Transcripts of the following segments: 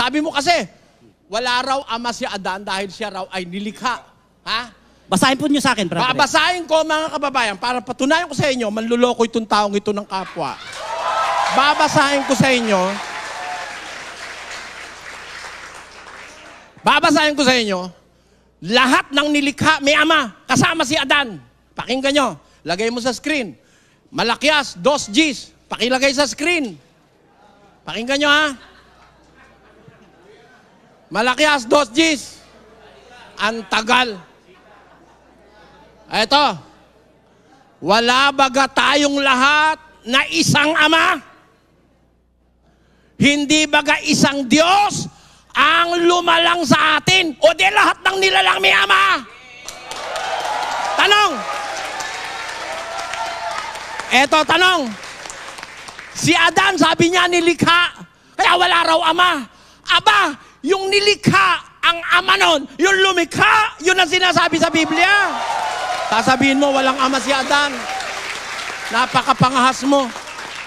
Sabi mo kasi, wala raw ama si Adan dahil siya raw ay nilikha. Ha? Basahin po niyo sa akin, brother. Babasahin ko mga kababayan para patunayan ko sa inyo, manluloko itong taong ito ng kapwa. Babasahin ko sa inyo. Babasahin ko sa inyo. Lahat ng nilikha may ama, kasama si Adan. Pakinggan nyo. Lagay mo sa screen. Malakyas, 2 Gs. Pakilagay sa screen. Pakinggan nyo ha. Malakyas, 2 Gs. Ang tagal. Eto. Wala baga tayong lahat na isang ama? Hindi baga isang Diyos ang lumalang sa atin? O di lahat ng nilalang may ama? Tanong. Eto, tanong. Si Adan, sabi niya, nilikha. Kaya wala raw ama. Aba, yung nilikha, ang ama nun, yung lumikha, yun ang sinasabi sa Biblia. Sasabihin mo, walang ama si Adan. Napakapangahas mo.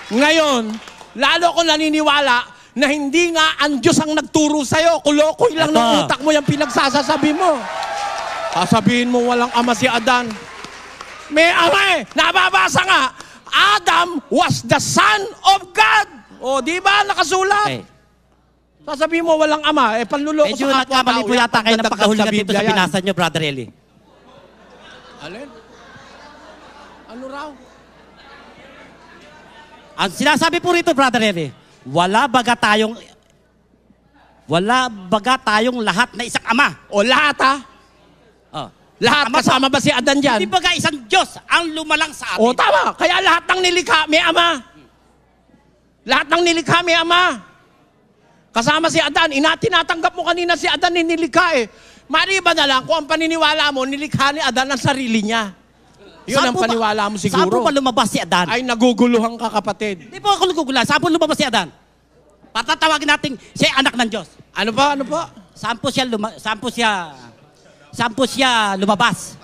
Ngayon, lalo ko naniniwala na hindi nga ang Diyos ang nagturo sa'yo. Kulokoy lang ng utak mo yung pinagsasasabi mo. Sasabihin mo, walang ama si Adan. May ama eh. Nababasa nga, Adam was the son of God. O, di ba? Nakasulat. Okay. Sasabihin mo, walang ama. Eh, panluloko sa kapwa-tao. Medyo po yata kayo napakahuligan dito sa binasa nyo, Brother Eli. Alin? Ano raw? Ang sinasabi po rito, Brother Eli, wala baga tayong lahat na isang ama. O lahat ha? Oh. Lahat ama kasama ba si Adan dyan? Hindi baga isang Diyos ang lumalang sa atin. O tama. Kaya lahat ng nilikha may ama. Lahat ng nilikha may ama. Kasama si Adan. Tinatanggap mo kanina si Adan ni nilikha eh. Maliban na lang kung ang paniniwala mo, nilikha ni Adan ang sarili niya. Yun ang paniwala mo siguro. Saan po ba lumabas si Adan? Ay, naguguluhan ka, kapatid. Hindi po ako naguguluhan. Saan po lumabas si Adan? Patatawagin natin siya anak ng Diyos. Ano pa? Ano pa? Saan po siya lumabas?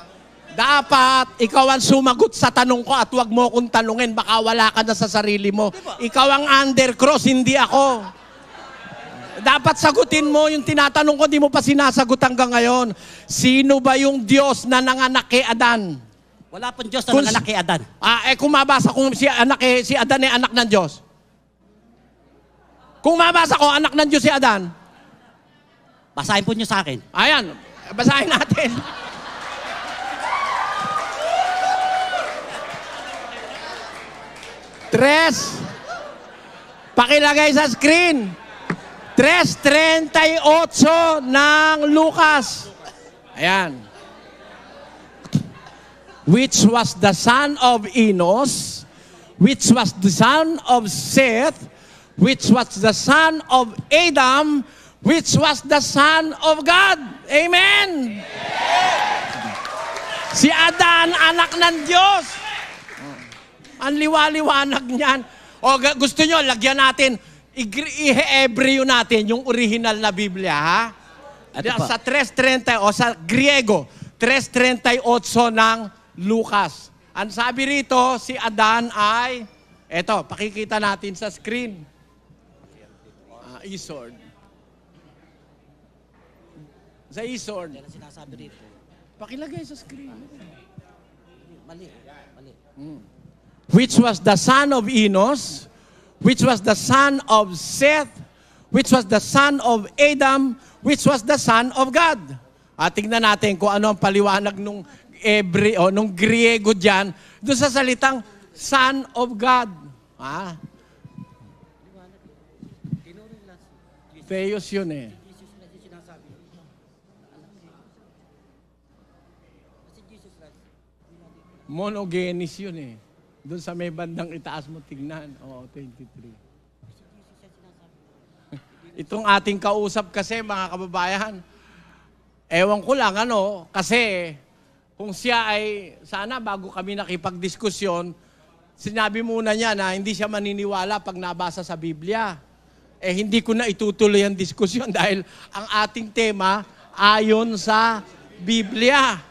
Dapat ikaw ang sumagot sa tanong ko at wag mo akong tanungin. Baka wala ka na sa sarili mo. Ikaw ang undercross, hindi ako. Dapat sagutin mo yung tinatanong ko, di mo pa sinasagot hanggang ngayon. Sino ba yung Diyos na nanganak kay Adan? Wala pong Diyos na nanganak kay Adan. Kung mabasa kung si Adan ay anak ng Diyos. Kung mabasa ko, anak ng Diyos si Adan. Basahin po niyo sa akin. Ayan, basahin natin. Tres. Pakilagay sa screen. 3:38 ng Lucas. Ayan. Which was the son of Enos, which was the son of Seth, which was the son of Adam, which was the son of God. Amen. Si Adan, anak ng Diyos. Ang liwaliwanag niyan. O gusto nyo, lagyan natin, i-Hebreo natin yung original na Biblia, ha? Sa 3:30 o sa Griego, 3:38 ng Lucas. Ang sabi rito, si Adan ay, eto, pakikita natin sa screen. E-sword. Sa e-sword. Pakilagay sa screen. Mali. Which was the son of Enos, which was the son of Seth, which was the son of Adam, which was the son of God. Tingnan natin kung ano ang paliwanag nung nung Griego dyan, doon sa salitang son of God. Theos yun eh. Monogenes yun eh. Doon sa may bandang itaas mo, tignan. 23. Itong ating kausap kasi, mga kababayan, ewan ko lang, kasi kung siya ay, sana bago kami nakipagdiskusyon, sinabi muna niya na hindi siya maniniwala pag nabasa sa Biblia. Hindi ko na itutuloy ang diskusyon dahil ang ating tema ayon sa Biblia.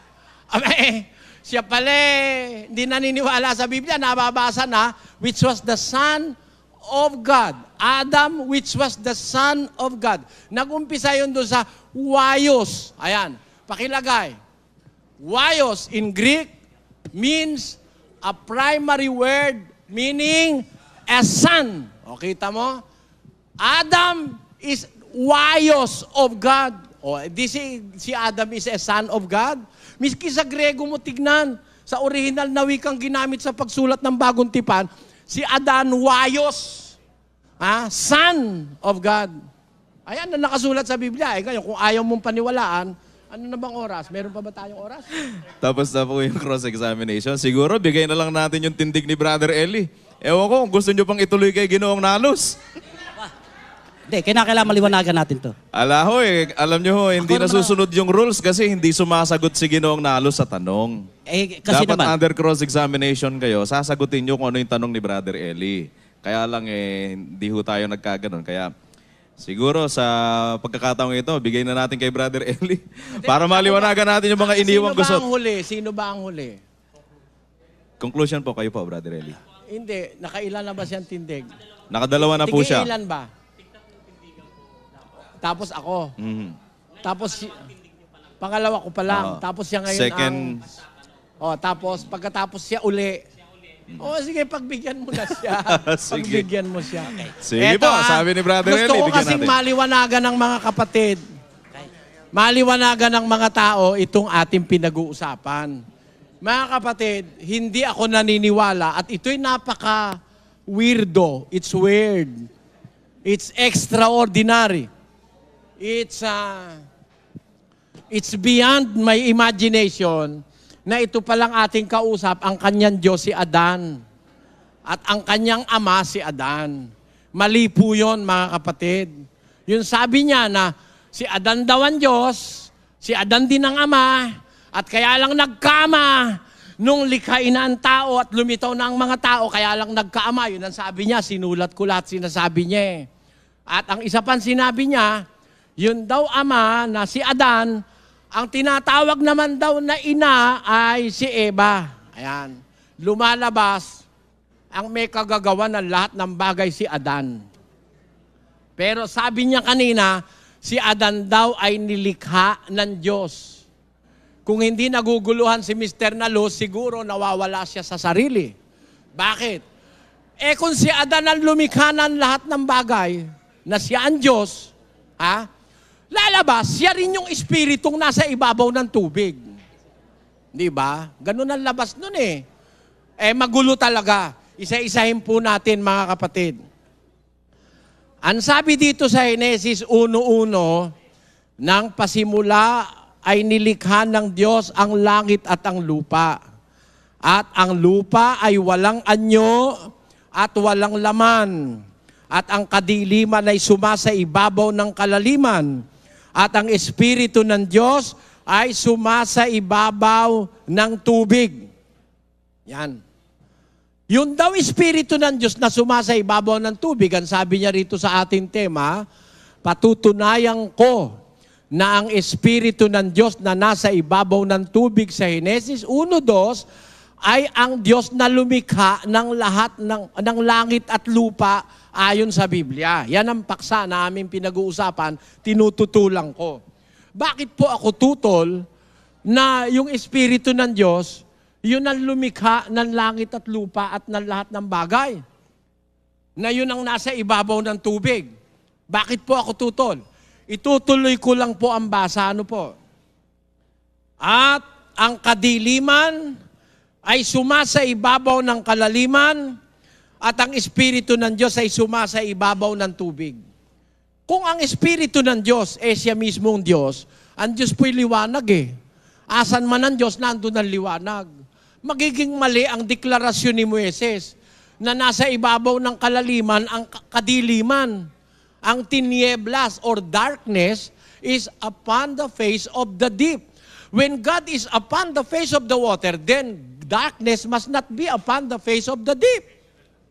Siya pala hindi naniniwala sa Biblia, nababasa na, which was the son of God. Adam, which was the Son of God. Nag-umpisa yun doon sa huayos. Ayan, pakilagay. Huayos in Greek means a primary word meaning a son. O, kita mo? Adam is huayos of God. O, si Adam is a son of God. Miski sa Grego mo tignan, sa original na wikang ginamit sa pagsulat ng Bagong Tipan, si Adan huayos. Son of God. Ayan na nakasulat sa Biblia. Ngayon, kung ayaw mong paniwalaan, ano na bang oras? Meron pa ba tayong oras? Tapos na po yung cross-examination. Siguro, bigay na lang natin yung tindig ni Brother Eli. Ewan ko, kung gusto nyo pang ituloy kay Ginoong Nalos. Hindi, kailangan maliwanagan natin to. Alam nyo ho, hindi nasusunod yung rules kasi hindi sumasagot si Ginoong Nalos sa tanong. Kasi Dapat naman, under cross-examination kayo, sasagutin nyo kung ano yung tanong ni Brother Eli. Kaya lang hindi ho tayo nagkaganon. Kaya siguro sa pagkakataong ito, bigay na natin kay Brother Eli para maliwanagan natin yung mga iniwang gusot. Sino ba ang huli? Conclusion po kayo po, Brother Eli. Hindi. Nakailan na ba siyang tindig? Nakadalawa na po siya. Ilan ba? Tapos ako. Tapos, pangalawa ko pa lang. Tapos siya ngayon Second. tapos pagkatapos siya uli. Sige, pagbigyan mo na siya. Sige. Pagbigyan mo siya. Sige po, sabi ni Brother Eli, gusto ko bigyan kasing natin. maliwanagan ng mga kapatid. Maliwanagan ng mga tao itong ating pinag-uusapan. Mga kapatid, hindi ako naniniwala at ito'y napaka-weirdo. It's weird. It's extraordinary. It's beyond my imagination na ito palang ating kausap, ang kanyang Diyos si Adan. At ang kanyang ama si Adan. Mali po yun, mga kapatid. Yung sabi niya na si Adan daw ang Diyos, si Adan din ang ama, at kaya lang nagkama nung likhain na ang tao at lumitaw na ang mga tao, kaya lang nagkaama. Yun ang sabi niya, sinulat ko lahat sinasabi niya. At ang isa pang sinabi niya, yun daw ama na si Adan, ang tinatawag naman daw na ina ay si Eva. Ayan. Lumalabas, ang may kagagawa ng lahat ng bagay si Adan. Pero sabi niya kanina, si Adan daw ay nilikha ng Diyos. Kung hindi naguguluhan si Mr. Nalos, siguro nawawala siya sa sarili. Bakit? Kung si Adan ang lumikha ng lahat ng bagay, na siya ang Diyos, lalabas, siya rin yung espiritong nasa ibabaw ng tubig. Di ba? Ganun ang labas nun magulo talaga. Isa-isahin po natin, mga kapatid. Ang sabi dito sa Henesis 1:1, nang pasimula ay nilikha ng Diyos ang langit at ang lupa. At ang lupa ay walang anyo at walang laman. At ang kadiliman ay sumasa ibabaw ng kalaliman. At ang Espiritu ng Diyos ay sumasa ibabaw ng tubig. Yan. Yun daw Espiritu ng Diyos na sumasa ibabaw ng tubig, ang sabi niya rito sa ating tema, patutunayan ko na ang Espiritu ng Diyos na nasa ibabaw ng tubig sa Henesis 1:2 ay ang Diyos na lumikha ng lahat ng langit at lupa ayon sa Biblia. Yan ang paksa na aming pinag-uusapan, tinututulang ko. Bakit po ako tutol na yung Espiritu ng Diyos, yun ang lumikha ng langit at lupa at ng lahat ng bagay? Na yun ang nasa ibabaw ng tubig. Bakit po ako tutol? Itutuloy ko lang po ang basa. Ano po? At ang kadiliman ay sumasa ibabaw ng kalaliman at ang Espiritu ng Diyos ay sumasa ibabaw ng tubig. Kung ang Espiritu ng Diyos siya mismong Diyos, ang Diyos po'y liwanag Asan man ang Diyos, nandun ang liwanag. Magiging mali ang deklarasyon ni Moises na nasa ibabaw ng kalaliman ang kadiliman. Ang tinieblas or darkness is upon the face of the deep. When God is upon the face of the water, then darkness must not be upon the face of the deep.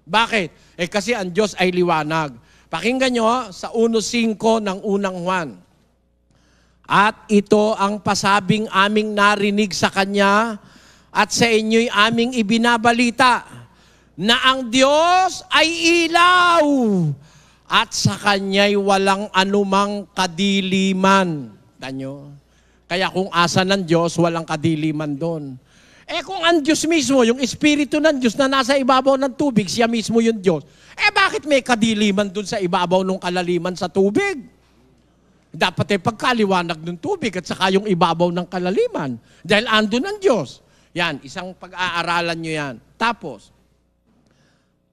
Bakit? Kasi ang Diyos ay liwanag. Pakinggan nyo sa 1:5 ng unang Juan. At ito ang pasabing aming narinig sa Kanya at sa inyo'y aming ibinabalita na ang Diyos ay ilaw at sa Kanya'y walang anumang kadiliman. Tanyo? Kaya kung asa ng Diyos, walang kadiliman doon. Kung ang Diyos mismo, yung Espiritu ng Diyos na nasa ibabaw ng tubig, siya mismo yung Diyos, bakit may kadiliman doon sa ibabaw ng kalaliman sa tubig? Dapat pagkaliwanag ng tubig at saka yung ibabaw ng kalaliman. Dahil andun ang Diyos. Yan, isang pag-aaralan nyo yan. Tapos,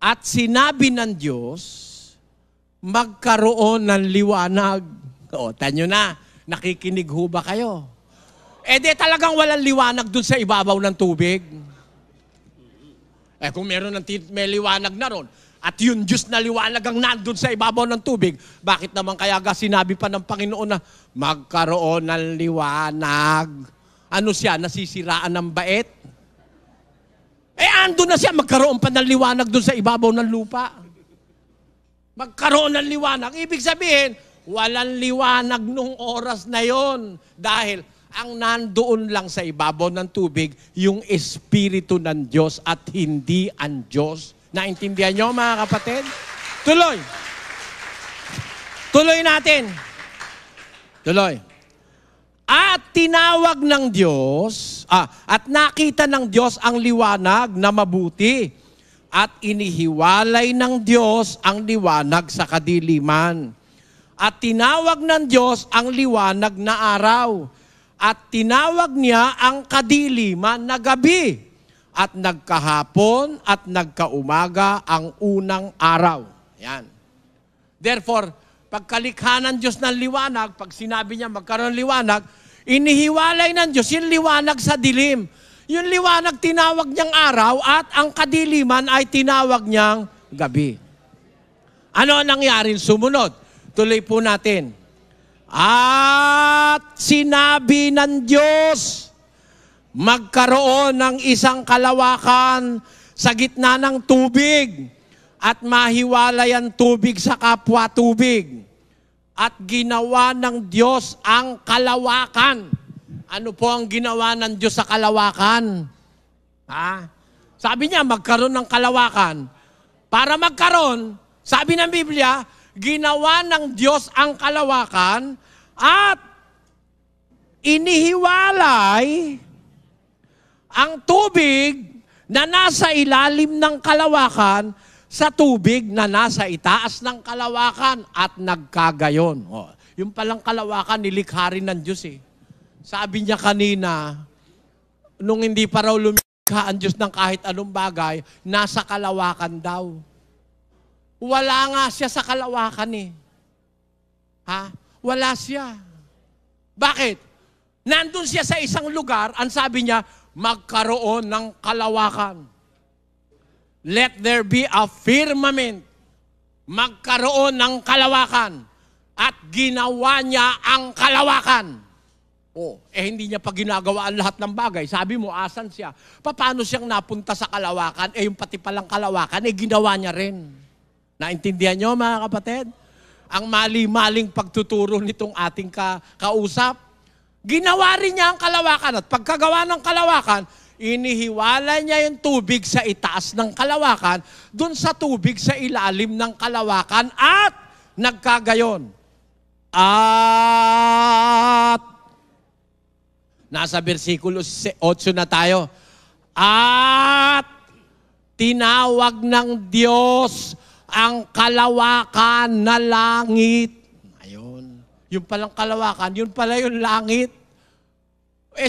at sinabi ng Diyos, magkaroon ng liwanag. O, tanyo na, nakikinig ho ba kayo? Di talagang walang liwanag dun sa ibabaw ng tubig. Kung may liwanag na ron, at yung Diyos na liwanag ang nandun sa ibabaw ng tubig, bakit naman kaya sinabi pa ng Panginoon na magkaroon ng liwanag? Ano siya? Nasisiraan ng bait? Andun na siya, magkaroon pa ng liwanag dun sa ibabaw ng lupa. Magkaroon ng liwanag. Ibig sabihin, walang liwanag nung oras na yon. Dahil ang nandoon lang sa ibabaw ng tubig, yung Espiritu ng Diyos at hindi ang Diyos. Naintindihan nyo, mga kapatid? Tuloy. Tuloy natin. Tuloy. At tinawag ng Diyos, at nakita ng Diyos ang liwanag na mabuti, at inihiwalay ng Diyos ang liwanag sa kadiliman. At tinawag ng Diyos ang liwanag na araw, at tinawag niya ang kadiliman na gabi, at nagkahapon at nagkaumaga ang unang araw. Yan. Therefore, pagkalikha ng Diyos ng liwanag, pag sinabi niya magkaroon ng liwanag, inihiwalay ng Diyos yung liwanag sa dilim. Yung liwanag tinawag niyang araw at ang kadiliman ay tinawag niyang gabi. Ano ang nangyaring sumunod? Tuloy po natin. At sinabi ng Diyos, magkaroon ng isang kalawakan sa gitna ng tubig at mahiwalay ang tubig sa kapwa tubig. At ginawa ng Diyos ang kalawakan. Ano po ang ginawa ng Diyos sa kalawakan? Sabi niya, magkaroon ng kalawakan. Para magkaroon, sabi ng Biblia, ginawa ng Diyos ang kalawakan at inihiwalay ang tubig na nasa ilalim ng kalawakan sa tubig na nasa itaas ng kalawakan at nagkagayon. Yung palang kalawakan, nilikha rin ng Diyos eh. Sabi niya kanina, nung hindi pa raw lumikha ang Diyos ng kahit anong bagay, nasa kalawakan daw. Wala nga siya sa kalawakan eh. Wala siya. Bakit? Nandun siya sa isang lugar, ang sabi niya, magkaroon ng kalawakan. Let there be a firmament. Magkaroon ng kalawakan. At ginawa niya ang kalawakan. Hindi niya pa ginagawa ang lahat ng bagay. Sabi mo, asan siya? Paano siyang napunta sa kalawakan? Yung pati palang kalawakan, ginawa niya rin. Naintindihan niyo, mga kapatid? Ang mali-maling pagtuturo nitong ating kausap, ginawa rin niya ang kalawakan. At pagkagawa ng kalawakan, inihiwala niya yung tubig sa itaas ng kalawakan, dun sa tubig sa ilalim ng kalawakan, at nagkagayon. At nasa versikulo 8 na tayo. At tinawag ng Diyos ang kalawakan na langit. Ayun. Yung palang kalawakan, yun pala yung langit.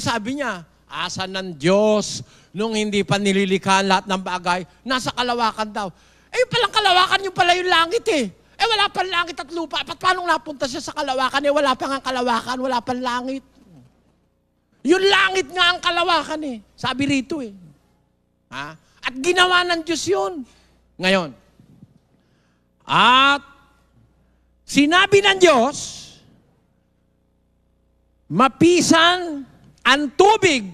Sabi niya, asa ng Diyos nung hindi pa nililikha lahat ng bagay, nasa kalawakan daw. Yung palang kalawakan, yung pala yung langit eh. Wala pang langit at lupa. Paano napunta siya sa kalawakan? Wala pang ang kalawakan, wala pang langit. Yung langit nga ang kalawakan eh. Sabi rito eh. At ginawa ng Diyos yun. Ngayon, at sinabi ng Diyos, mapisan ang tubig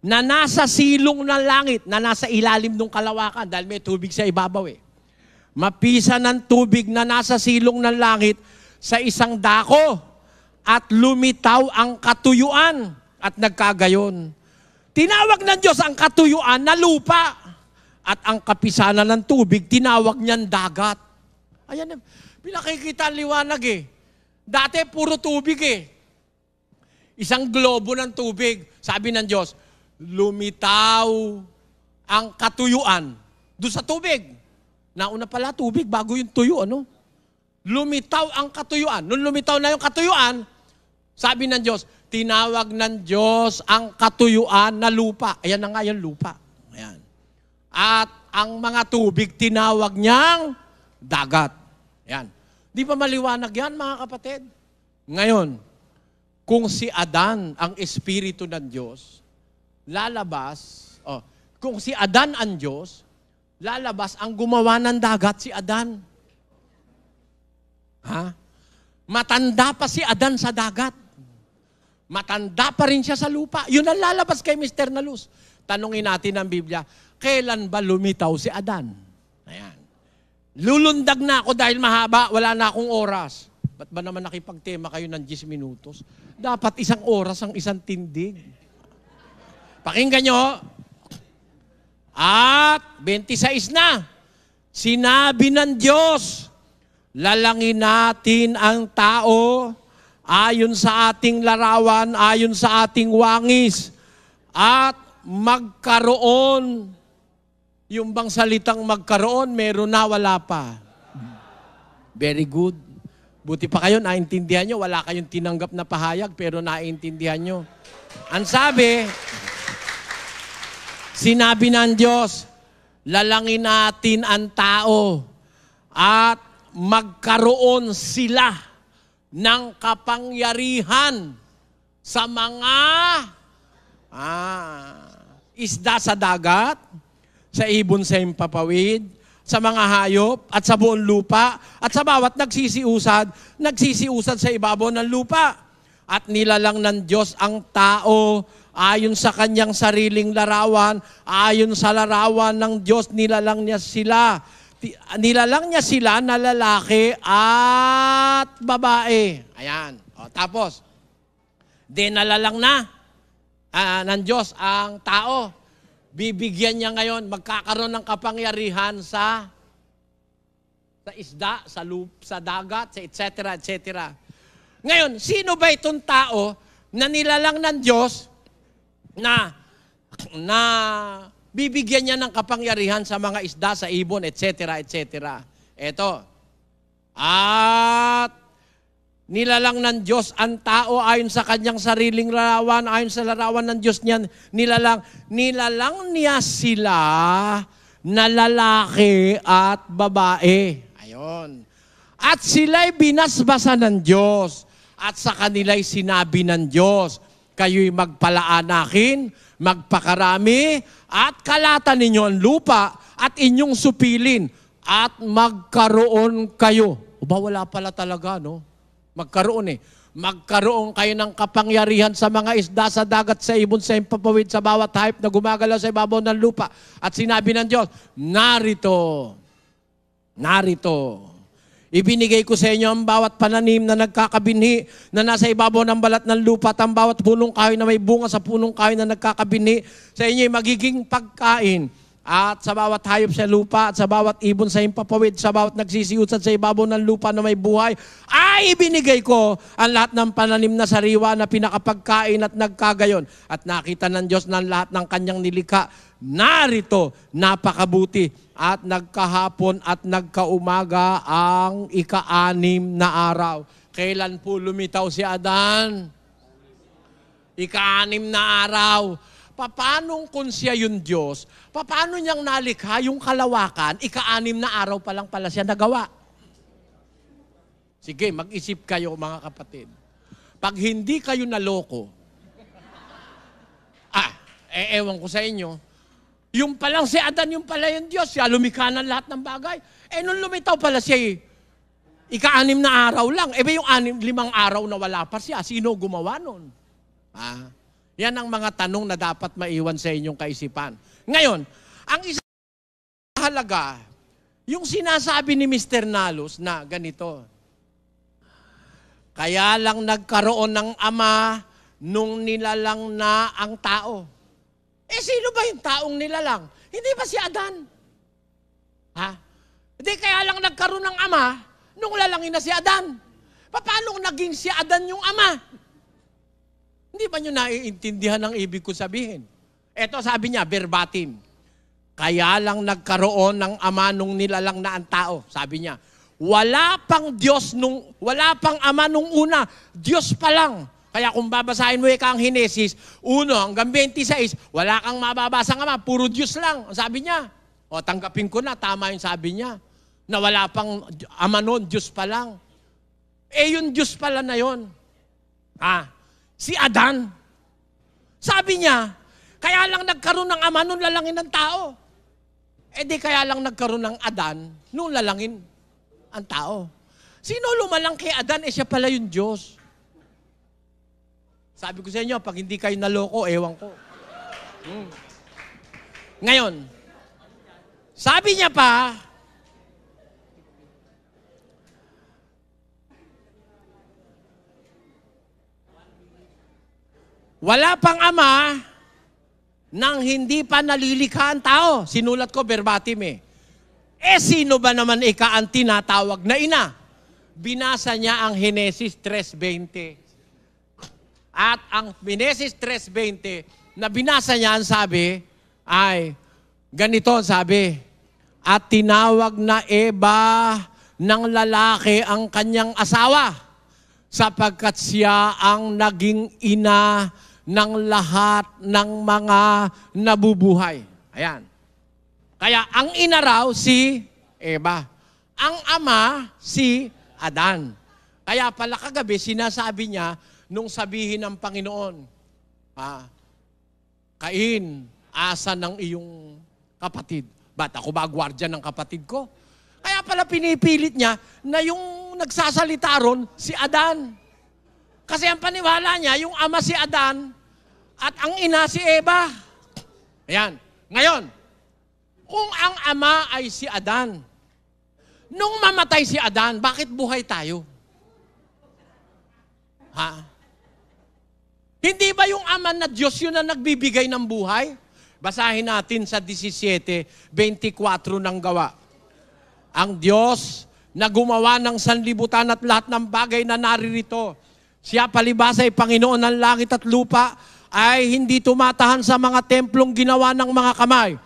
na nasa silong ng langit, na nasa ilalim ng kalawakan, dahil may tubig sa ibabaw eh. Mapisan ang tubig na nasa silong ng langit sa isang dako, at lumitaw ang katuyuan, at nagkagayon. Tinawag ng Diyos ang katuyuan na lupa, at ang kapisanan ng tubig, tinawag niyan dagat. Ayan, pinakikita ang liwanag eh. Dati, puro tubig eh. Isang globo ng tubig. Sabi ng Diyos, lumitaw ang katuyuan doon sa tubig. Nauna pala tubig bago yung tuyo, ano? Lumitaw ang katuyuan. Nung lumitaw na yung katuyuan, sabi ng Diyos, tinawag ng Diyos ang katuyuan na lupa. Ayan na nga yung lupa. Ayan. At ang mga tubig, tinawag niyang dagat. Ayan. Di ba maliwanag yan, mga kapatid? Ngayon, kung si Adan ang Espiritu ng Diyos, lalabas, kung si Adan ang Diyos, lalabas ang gumawa ng dagat si Adan. Ha? Matanda pa si Adan sa dagat. Matanda pa rin siya sa lupa. Yun ang lalabas kay Mr. Nalus. Tanungin natin ang Biblia, kailan ba lumitaw si Adan? Ayan. Lulundag na ako dahil mahaba, wala na akong oras. Ba't ba naman nakipagtema kayo ng 10 minutos? Dapat 1 oras ang isang tindig. Pakinggan nyo. At 26 na, sinabi ng Diyos, lalangin natin ang tao ayon sa ating larawan, ayon sa ating wangis, at magkaroon. Yung bang salitang magkaroon, meron na, wala pa. Very good. Buti pa kayo, naintindihan nyo. Wala kayong tinanggap na pahayag, pero naintindihan nyo. Ang sabi, sinabi ng Diyos, lalangin natin ang tao at magkaroon sila ng kapangyarihan sa mga isda sa dagat, sa ibon sa himpapawid, sa mga hayop, at sa buong lupa, at sa bawat nagsisiusad sa ibabaw ng lupa. At nilalang ng Diyos ang tao ayon sa kanyang sariling larawan, ayon sa larawan ng Diyos, nilalang niya sila. Nilalang niya sila na lalaki at babae. Ayan. Tapos, nalalang na ng Diyos ang tao. Bibigyan niya ngayon, magkakaroon ng kapangyarihan sa isda, sa dagat, sa etc. etc. Ngayon, sino ba itong tao na nilalang ng Diyos na bibigyan niya ng kapangyarihan sa mga isda, sa ibon, etc. etc. Ito. At nilalang ng Diyos ang tao ayon sa kanyang sariling larawan, ayon sa larawan ng Diyos niyan, nilalang niya sila na lalaki at babae. Ayon. At sila'y binasbasan ng Diyos. At sa kanila'y sinabi ng Diyos, kayo'y magpalaanakin, magpakarami, at kalatan ninyo ang lupa, at inyong supilin, at magkaroon kayo. O ba, wala pala talaga, no? Magkaroon eh. Magkaroon kayo ng kapangyarihan sa mga isda sa dagat, sa ibon, sa himpapawid, sa bawat hayop na gumagalaw sa ibabaw ng lupa. At sinabi ng Diyos, narito, ibinigay ko sa inyo ang bawat pananim na nagkakabinhi na nasa ibabaw ng balat ng lupa at ang bawat punong kahoy na may bunga sa punong kahoy na nagkakabinhi sa inyo ay magiging pagkain. At sa bawat hayop sa lupa at sa bawat ibon sa himpapawid, sa bawat nagsisiusad sa ibabaw ng lupa na may buhay, ay ibinigay ko ang lahat ng pananim na sariwa na pinakapagkain at nagkagayon. At nakita ng Diyos ng lahat ng kanyang nilikha, narito, napakabuti. At nagkahapon at nagkaumaga ang ika-6 na araw. Kailan po lumitaw si Adan? Ika-6 na araw. Paano kung siya yung Diyos? Paano niyang nalikha yung kalawakan? Ika-6 na araw pa lang pala siya nagawa. Sige, mag-isip kayo mga kapatid. Pag hindi kayo naloko, ewan ko sa inyo, yung palang si Adan, yung pala yung Diyos, siya lumikha ng lahat ng bagay. Nung lumitaw pala siya, ika-6 na araw lang. Yung 5 araw na wala pa siya, sino gumawa nun? Yan ang mga tanong na dapat maiwan sa inyong kaisipan. Ngayon, ang isa halaga, yung sinasabi ni Mr. Nalus na ganito, kaya lang nagkaroon ng ama nung nilalang na ang tao. Sino ba yung taong nilalang? Hindi ba si Adan? Ha? Hindi, kaya lang nagkaroon ng ama nung lalangin na si Adan. Paano naging si Adan yung ama? Hindi ba nyo naiintindihan ang ibig ko sabihin? Ito sabi niya, verbatim. Kaya lang nagkaroon ng ama nung nilalang na ang tao. Sabi niya, wala pang ama nung una. Diyos pa lang. Kaya kung babasahin mo ang Henesis, 1 hanggang 26, wala kang mababasang ama, puro Diyos lang. Sabi niya. O, tanggapin ko na, tama yung sabi niya. Na wala pang ama noon, Diyos pa lang. Yung Diyos pala na yon. Si Adan. Sabi niya, kaya lang nagkaroon ng ama nung lalangin ng tao. Di kaya lang nagkaroon ng Adan nung lalangin ang tao. Sino lumalang kay Adan? Siya pala yung Diyos. Sabi ko sa inyo, pag hindi kayo naloko, ewan ko. Ngayon, sabi niya pa, wala pang ama nang hindi pa nalilikha ang tao. Sinulat ko verbatim sino ba naman ang tinatawag na ina? Binasa niya ang Henesis 3:20. At ang Henesis 3:20 na binasa niya, ang sabi ay, ganito sabi, at tinawag na Eva ng lalaki ang kanyang asawa sapagkat siya ang naging ina ng lahat ng mga nabubuhay. Ayan. Kaya ang ina raw si Eva. Ang ama si Adan. Kaya pala kagabi sinasabi niya nung sabihin ng Panginoon, Cain, asa ng iyong kapatid. Ba't ako ba gwardiya ng kapatid ko? Kaya pala pinipilit niya na yung nagsasalita ron si Adan. Kasi ang paniwala niya, yung ama si Adan at ang ina si Eva. Ayan. Ngayon, kung ang ama ay si Adan, nung mamatay si Adan, bakit buhay tayo? Hindi ba yung ama na Diyos yun na nagbibigay ng buhay? Basahin natin sa 17:24 ng Gawa. Ang Diyos na gumawa ng sanlibutan at lahat ng bagay na naririto, siya palibhas ay Panginoon ng langit at lupa, ay hindi tumatahan sa mga templong ginawa ng mga kamay.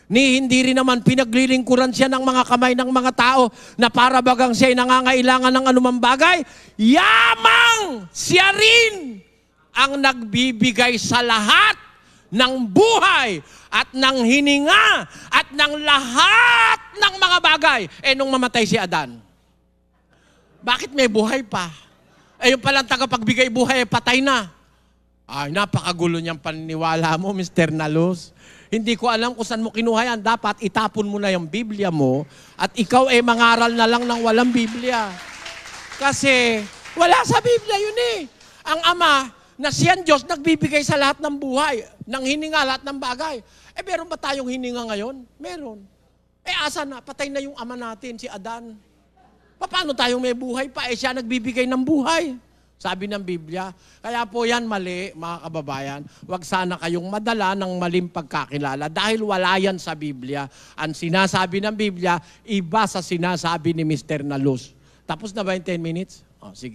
Ni hindi rin naman pinaglilingkuran siya ng mga kamay ng mga tao na para bagang siya ay nangangailangan ng anumang bagay. Yamang siya rin ang nagbibigay sa lahat ng buhay at ng hininga at ng lahat ng mga bagay. Nung mamatay si Adan, bakit may buhay pa? Yung palang tagapagbigay buhay, patay na. Ay, napakagulo niyang paniniwala mo, Mr. Nalos. Hindi ko alam kung saan mo kinuha yan. Dapat itapon mo na yung Biblia mo at ikaw mangaral na lang ng walang Biblia. Kasi wala sa Biblia yun Ang ama na siyang Diyos nagbibigay sa lahat ng buhay, ng hininga lahat ng bagay. Meron ba tayong hininga ngayon? Meron. Asa na? Patay na yung ama natin, si Adan. Paano tayong may buhay pa? Siya nagbibigay ng buhay. Sabi ng Biblia. Kaya po yan mali, mga kababayan. Huwag sana kayong madala ng maling pagkakilala dahil wala yan sa Biblia. Ang sinasabi ng Biblia, iba sa sinasabi ni Mr. Nalos. Tapos na ba yung 10 minutes? Sige.